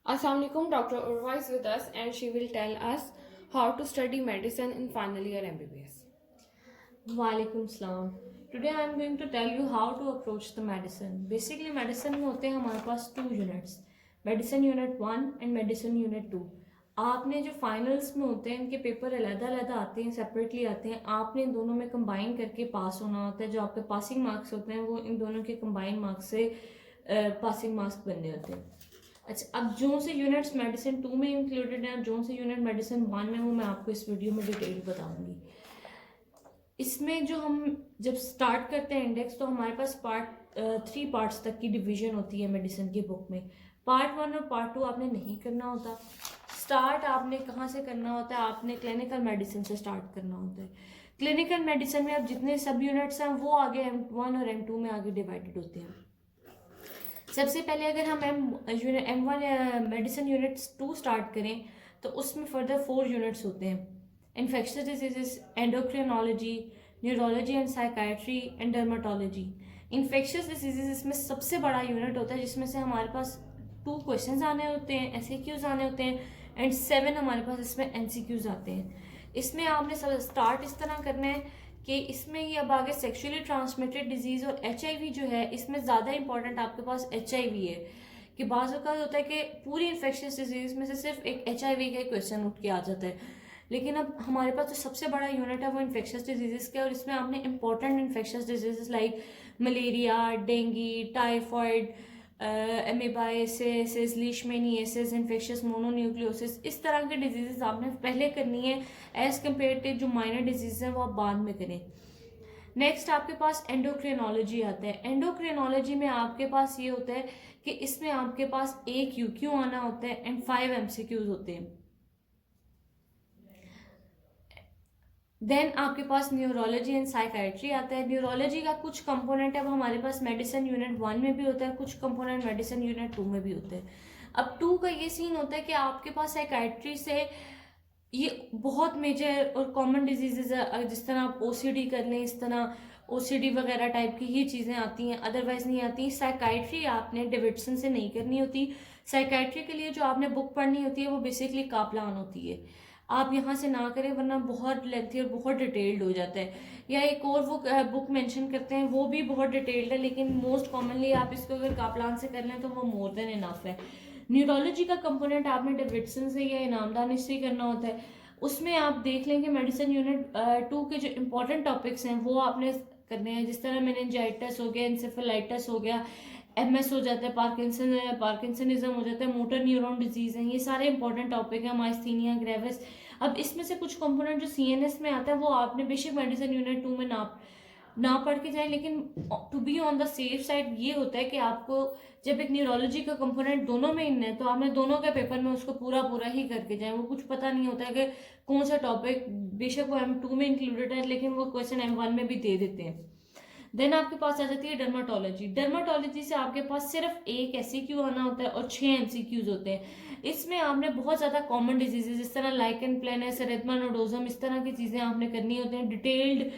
Assalamualaikum, Dr. Urwa is with us and she will tell us how to study medicine in final year MBBS. वालेकुम सलाम. Today I am going to tell you how to approach the medicine. Basically medicine में होते हैं हमारे पास 2 units, medicine unit 1 and medicine unit 2. आपने जो finals में होते हैं इनके पेपर अलग-अलग आते हैं, सेपरेटली आते हैं. आपने इन दोनों में कंबाइन करके पास होना होता है. जो आपके पासिंग मार्क्स होते हैं वो इन दोनों के कंबाइन मार्क्स से पासिंग मार्क्स बनने होते हैं. अच्छा, अब जो से यूनिट्स मेडिसिन 2 में इंक्लूडेड हैं, जो से यूनिट मेडिसिन 1 में हूँ, मैं आपको इस वीडियो में डिटेल बताऊंगी. इसमें जो हम जब स्टार्ट करते हैं इंडेक्स, तो हमारे पास 3 पार्ट्स तक की डिवीजन होती है मेडिसिन की बुक में. पार्ट 1 और पार्ट 2 आपने नहीं करना होता. स्टार्ट आपने कहाँ से करना होता है? आपने क्लिनिकल मेडिसिन से स्टार्ट करना होता है. क्लिनिकल मेडिसिन में अब जितने सब यूनिट्स हैं वो आगे M1 और M2 में आगे डिवाइडेड होते हैं. सबसे पहले अगर हम M1 मेडिसिन यूनिट्स 2 स्टार्ट करें तो उसमें फर्दर 4 यूनिट्स होते हैं. Infectious diseases, endocrinology, neurology and psychiatry and dermatology. Infectious diseases इसमें सबसे बड़ा यूनिट होता है, जिसमें से हमारे पास 2 क्वेश्चंस आने होते हैं, SAQs आने होते हैं एंड 7 हमारे पास इसमें MCQs आते हैं. इसमें आपने स्टार्ट इस तरह करना है कि इसमें ही अब आगे सेक्सुअली ट्रांसमिटेड डिजीज और HIV जो है, इसमें ज़्यादा इंपॉर्टेंट आपके पास HIV है. कि बाज़ औक़ात होता है कि पूरी इन्फेक्शियस डिजीज में से सिर्फ एक HIV का क्वेश्चन उठ के आ जाता है. लेकिन अब हमारे पास जो सबसे बड़ा यूनिट है वो इन्फेक्शियस डिजीज़ का, और इसमें आपने important infectious disease like malaria, dengue, typhoid, amoebiasis, leishmaniasis, infectious mononucleosis, इस तरह के डिजीज़ आपने पहले करनी है. एज़ कम्पेयर टू जो माइनर डिजीज़ हैं वो आप बाद में करें. नेक्स्ट आपके पास एंडोक्रिनोलॉजी आता है. एंडोक्रिनोलॉजी में आपके पास ये होता है कि इसमें आपके पास 1 UQ आना होता है एंड 5 MCQs होते हैं. देन आपके पास न्यूरोलॉजी एंड साइकाइट्री आता है. न्यूरोलॉजी का कुछ कंपोनेंट है वो हमारे पास मेडिसिन यूनिट 1 में भी होता है, कुछ कंपोनेंट मेडिसिन यूनिट 2 में भी होते हैं. अब 2 का ये सीन होता है कि आपके पास साइकाइट्री से ये बहुत मेजर और कॉमन डिजीजेज है, जिस तरह आप OCD कर लें, इस तरह OCD वगैरह टाइप की ही चीज़ें आती हैं, अदरवाइज नहीं आती. साइकाइट्री आपने डेविडसन से नहीं करनी होती. साइकाइट्री के लिए जो आपने बुक पढ़नी होती है वो बेसिकली कापलान होती है. आप यहाँ से ना करें वरना बहुत लेंथी और बहुत डिटेल्ड हो जाता है. या एक और वो बुक मेंशन करते हैं, वो भी बहुत डिटेल्ड है, लेकिन मोस्ट कॉमनली आप इसको अगर कापलान से कर लें तो वो मोर देन इनफ है. न्यूरोलॉजी का कंपोनेंट आपने डेविडसन से या इनामदानी से ही करना होता है. उसमें आप देख लें कि मेडिसिन यूनिट 2 के जो इंपॉर्टेंट टॉपिक्स हैं वो आपने करने हैं. जिस तरह मेनिंजाइटिस हो गया, एंसेफेलाइटिस हो गया, MS हो जाता है, पार्किंसनिज्म हो जाता है, मोटर न्यूरॉन डिजीज है, ये सारे इंपॉर्टेंट टॉपिक है. Myasthenia gravis. अब इसमें से कुछ कंपोनेंट जो CNS में आता है वो आपने बेशक मेडिसिन यूनिट 2 में ना पढ़ के जाए, लेकिन to be on the safe side ये होता है कि आपको जब एक न्यूरोलॉजी का कंपोनेंट दोनों में इन है तो आपने दोनों के पेपर में उसको पूरा ही करके जाए. वो कुछ पता नहीं होता है कि कौन सा टॉपिक, बेशक वो M2 में इंक्लूडेड है लेकिन वो क्वेश्चन M1 में भी दे देते हैं. देन आपके पास आ जाती है डर्माटोलॉजी. डर्माटोलॉजी से आपके पास सिर्फ 1 SAQ आना होता है और 6 MCQs होते हैं. इसमें आपने बहुत ज़्यादा कॉमन डिजीजेज जिस तरह लाइकन प्लेनस, एरिथमा नोडोजम, इस तरह की चीज़ें आपने करनी होती हैं डिटेल्ड,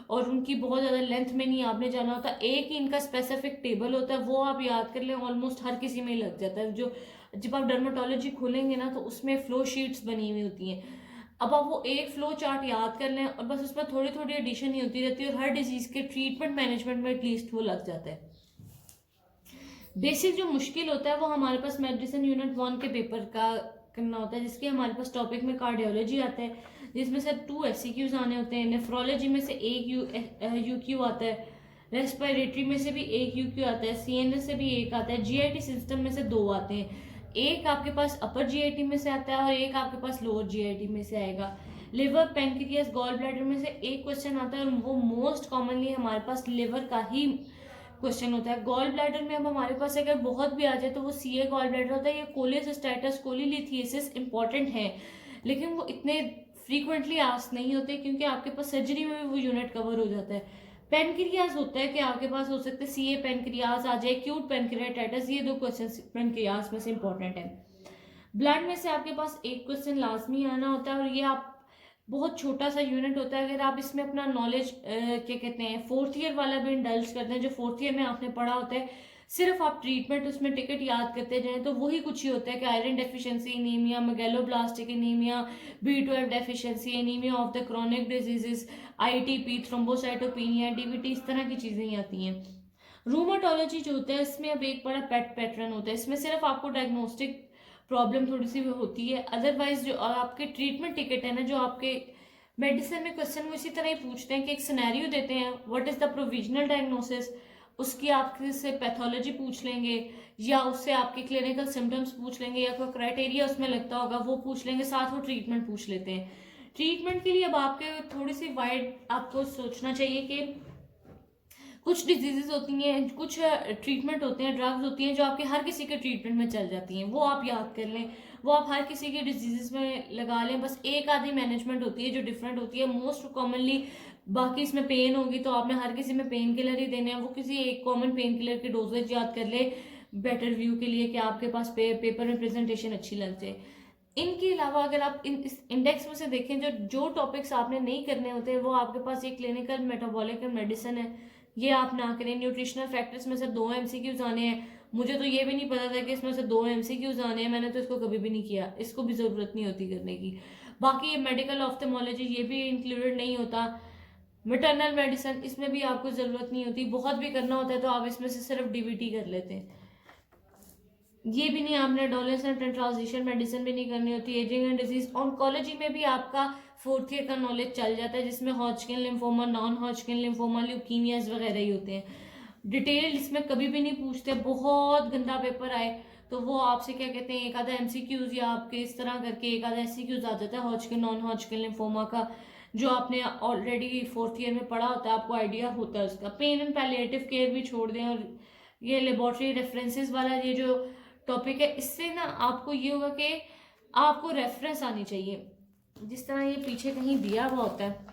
और उनकी बहुत ज़्यादा लेंथ में नहीं आपने जाना होता. एक ही इनका स्पेसिफिक टेबल होता है, वो आप याद कर लें, ऑलमोस्ट हर किसी में लग जाता है. जो जब आप डर्माटोलॉजी खोलेंगे ना तो उसमें फ्लो शीट्स बनी हुई होती हैं. अब आप वो एक फ्लो चार्ट याद कर लें और बस उसमें थोड़ी थोड़ी एडिशन ही होती रहती है, और हर डिजीज के ट्रीटमेंट मैनेजमेंट में एटलीस्ट वो लग जाता है. बेसिक जो मुश्किल होता है वो हमारे पास मेडिसिन यूनिट 1 के पेपर का करना होता है, जिसके हमारे पास टॉपिक में कार्डियोलॉजी आता है, जिसमें से 2 SAQs आने होते हैं. नेफ्रोलॉजी में से 1 UQ आता है. रेस्पिरेटरी में से भी 1 UQ आता है. CNS से भी 1 आता है. GIT सिस्टम में से 2 आते हैं. एक आपके पास अपर GIT में से आता है और एक आपके पास लोअर GIT में से आएगा. लिवर, पैनक्रियास, गॉल ब्लैडर में से एक क्वेश्चन आता है और वो मोस्ट कॉमनली हमारे पास लिवर का ही क्वेश्चन होता है. गॉल ब्लैडर में अब हमारे पास अगर बहुत भी आ जाए तो वो CA गॉल ब्लैडर होता है. ये कोलेसिस्टाइटिस, कोलीलिथियासिस इंपॉर्टेंट है, लेकिन वो इतने फ्रीक्वेंटली आस्क नहीं होते क्योंकि आपके पास सर्जरी में भी वो यूनिट कवर हो जाता है. पेनक्रियाज होता है कि आपके पास हो सकते हैं CA पेनक्रियाज आ जाए, एक्यूट पेनक्रियाटाइटिस, ये 2 क्वेश्चन पेनक्रियाज में से इंपॉर्टेंट है. ब्लड में से आपके पास एक क्वेश्चन लाजमी आना होता है, और ये आप बहुत छोटा सा यूनिट होता है. अगर आप इसमें अपना नॉलेज क्या कहते हैं 4th ईयर वाला भी इंडल्ज करते हैं, जो 4th ईयर में आपने पढ़ा होता है सिर्फ आप ट्रीटमेंट उसमें टिकट याद करते जाएं तो वही कुछ ही होता है कि iron deficiency anaemia, megaloblastic anaemia, B12 deficiency, anaemia of the chronic diseases, ITP, thrombocytopenia, DVT, इस तरह की चीजें ही आती हैं। रूमाटोलॉजी जो होता है इसमें अब एक बड़ा पैटर्न होता है, इसमें सिर्फ आपको डायग्नोस्टिक प्रॉब्लम थोड़ी सी होती है, अदरवाइज जो आपके ट्रीटमेंट टिकट है ना, जो आपके मेडिसिन में क्वेश्चन वो इसी तरह ही पूछते हैं कि एक सिनेरियो देते हैं, what is the provisional diagnosis, उसकी आपसे पैथोलॉजी पूछ लेंगे या उससे आपके क्लिनिकल सिम्टम्स पूछ लेंगे या कोई क्राइटेरिया उसमें लगता होगा वो पूछ लेंगे, साथ वो ट्रीटमेंट पूछ लेते हैं। ट्रीटमेंट के लिए अब आपके थोड़ी सी वाइड आपको सोचना चाहिए कि कुछ डिजीजेस होती हैं, कुछ ट्रीटमेंट होते हैं, ड्रग्स होती हैं जो आपके हर किसी के ट्रीटमेंट में चल जाती हैं, वो आप याद कर लें, वो आप हर किसी के डिजीजेस में लगा लें। बस एक आधी मैनेजमेंट होती है जो डिफरेंट होती है, मोस्ट कॉमनली बाकी इसमें पेन होगी तो आपने हर किसी में पेन किलर ही देने हैं, वो किसी एक कॉमन पेन किलर की डोजेज याद कर ले बेटर व्यू के लिए कि आपके पास पेपर में प्रेजेंटेशन अच्छी लग जाए। इनके अलावा अगर आप इस इंडेक्स में से देखें, जो टॉपिक्स आपने नहीं करने होते हैं वो आपके पास ये क्लिनिकल मेटाबॉलिक मेडिसिन है, ये आप ना करें। न्यूट्रिशनल फैक्टर्स में से 2 MCQs आने हैं, मुझे तो ये भी नहीं पता था कि इसमें से 2 MCQs आने हैं, मैंने तो इसको कभी भी नहीं किया, इसको भी ज़रूरत नहीं होती करने की। बाकी ये मेडिकल ऑफ्थेमोलॉजी ये भी इंक्लूडेड नहीं होता। मैटरनल मेडिसिन इसमें भी आपको ज़रूरत नहीं होती, बहुत भी करना होता है तो आप इसमें से सिर्फ DVT कर लेते हैं। ये भी नहीं, आपने एडोलेसेंट एंड ट्रांजिशन मेडिसिन भी नहीं करनी होती। एजिंग एंड डिजीज ऑन्कोलॉजी में भी आपका 4th ईयर का नॉलेज चल जाता है, जिसमें Hodgkin lymphoma, non Hodgkin lymphoma, leukaemias वगैरह ही होते हैं। डिटेल इसमें कभी भी नहीं पूछते, बहुत गंदा पेपर आए तो वो आपसे क्या कहते हैं, एक आधा MCQs या आपके इस तरह करके एक आधा SCQs आ जाता है हॉजकिन नॉन हॉजकिन लिम्फोमा का, जो आपने ऑलरेडी 4th ईयर में पढ़ा होता है, आपको आइडिया होता है उसका। पेन एंड पैलिएटिव केयर भी छोड़ दें, और ये लेबोरेटरी रेफरेंसेस वाला ये जो टॉपिक है, इससे ना आपको ये होगा कि आपको रेफरेंस आनी चाहिए, जिस तरह ये पीछे कहीं दिया हुआ होता है।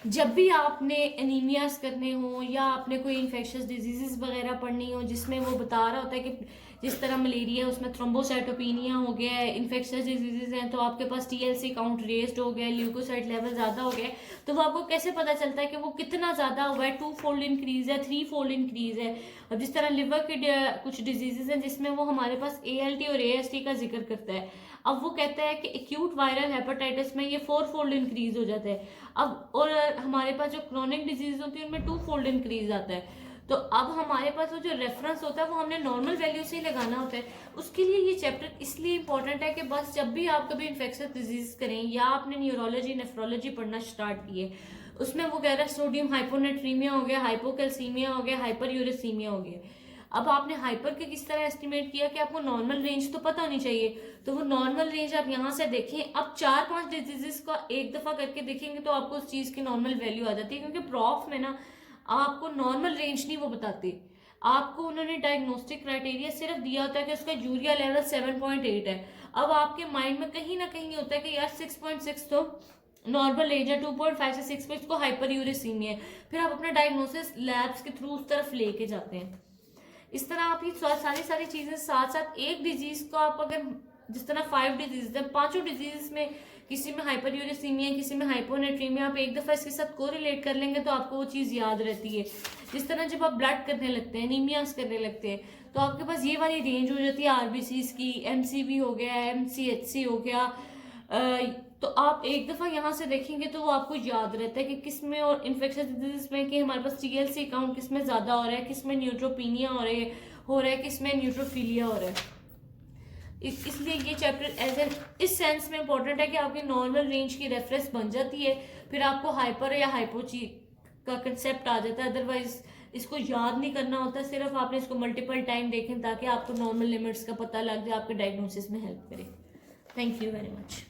जब भी आपने एनीमियाज करने हो या आपने कोई इन्फेक्शियस डिजीजेस वगैरह पढ़नी हो जिसमें वो बता रहा होता है कि जिस तरह मलेरिया है उसमें थ्रोम्बोसाइटोपेनिया हो गया है, इन्फेक्शियस डिजीजेस हैं तो आपके पास TLC काउंट रेस्ड हो गया, ल्यूकोसाइट लेवल ज़्यादा हो गया, तो वो आपको कैसे पता चलता है कि वो कितना ज़्यादा हुआ है, 2-fold इंक्रीज है, 3-fold इंक्रीज है। अब जिस तरह लिवर के कुछ डिजीजेस हैं जिसमें वो हमारे पास ALT और AST का जिक्र करता है, अब वो कहता है कि एक्यूट वायरल हेपेटाइटिस में ये 4-fold इंक्रीज हो जाता है। अब और हमारे पास जो क्रॉनिक डिजीज होती है उनमें 2-fold इंक्रीज आता है। तो अब हमारे पास वो जो रेफरेंस होता है वो हमने नॉर्मल वैल्यू से ही लगाना होता है। उसके लिए ये चैप्टर इसलिए इंपॉर्टेंट है कि बस जब भी आप कभी इन्फेक्शियस डिजीज करें या आपने न्यूरोलॉजी नेफ्रोलॉजी पढ़ना स्टार्ट किए, उसमें वो कह रहा है सोडियम हाइपोनेट्रीमिया हो गया, हाइपोकैल्सीमिया हो गया, हाइपर यूरेसीमिया हो गया। अब आपने हाइपर के किस तरह एस्टिमेट किया कि आपको नॉर्मल रेंज तो पता होनी चाहिए, तो वो नॉर्मल रेंज आप यहाँ से देखें। अब 4-5 डिजीजेस का एक दफा करके देखेंगे तो आपको उस चीज की नॉर्मल वैल्यू आ जाती है, क्योंकि प्रॉफ में ना आपको नॉर्मल रेंज नहीं वो बताते, आपको उन्होंने डायग्नोस्टिक क्राइटेरिया सिर्फ दिया होता है कि उसका यूरिया लेवल 7.8 है। अब आपके माइंड में कहीं ना कहीं होता है कि यार 6.6 तो नॉर्मल रेंज है, 2.5 से 6 पे इसको हाइपर यूरेसीमिया है, फिर आप अपना डायग्नोसिस लैब्स के थ्रू उस तरफ लेके जाते हैं। इस तरह आप ये सारी चीजें साथ साथ एक डिजीज को आप अगर जिस तरह 5 डिजीज है, 5 डिजीज में किसी में हाइपर यूरेसीमिया, किसी में हाइपोनेट्रीमिया, आप एक दफा इसके साथ कोरिलेट कर लेंगे तो आपको वो चीज याद रहती है। जिस तरह जब आप ब्लड करने लगते हैं, एनीमियास करने लगते हैं, तो आपके पास ये वाली रेंज हो जाती है RBCs की, MCV हो गया, MCHC हो गया, तो आप एक दफा यहाँ से देखेंगे तो वो आपको याद रहता है कि किस में, और इन्फेक्शियस डिजीज में कि हमारे पास TLC काउंट किस में ज्यादा हो रहा है, किस में न्यूट्रोपीनिया हो रहा है, किस में न्यूट्रोफिलिया हो रहा है। इसलिए ये चैप्टर एज एन इस सेंस में इंपॉर्टेंट है कि आपकी नॉर्मल रेंज की रेफरेंस बन जाती है, फिर आपको हाइपर या हाइपोची का कंसेप्ट आ जाता है। अदरवाइज इसको याद नहीं करना होता, सिर्फ आपने इसको मल्टीपल टाइम देखें ताकि आपको नॉर्मल लिमिट्स का पता लग जाए, आपके डायग्नोसिस में हेल्प करे। Thank you very much.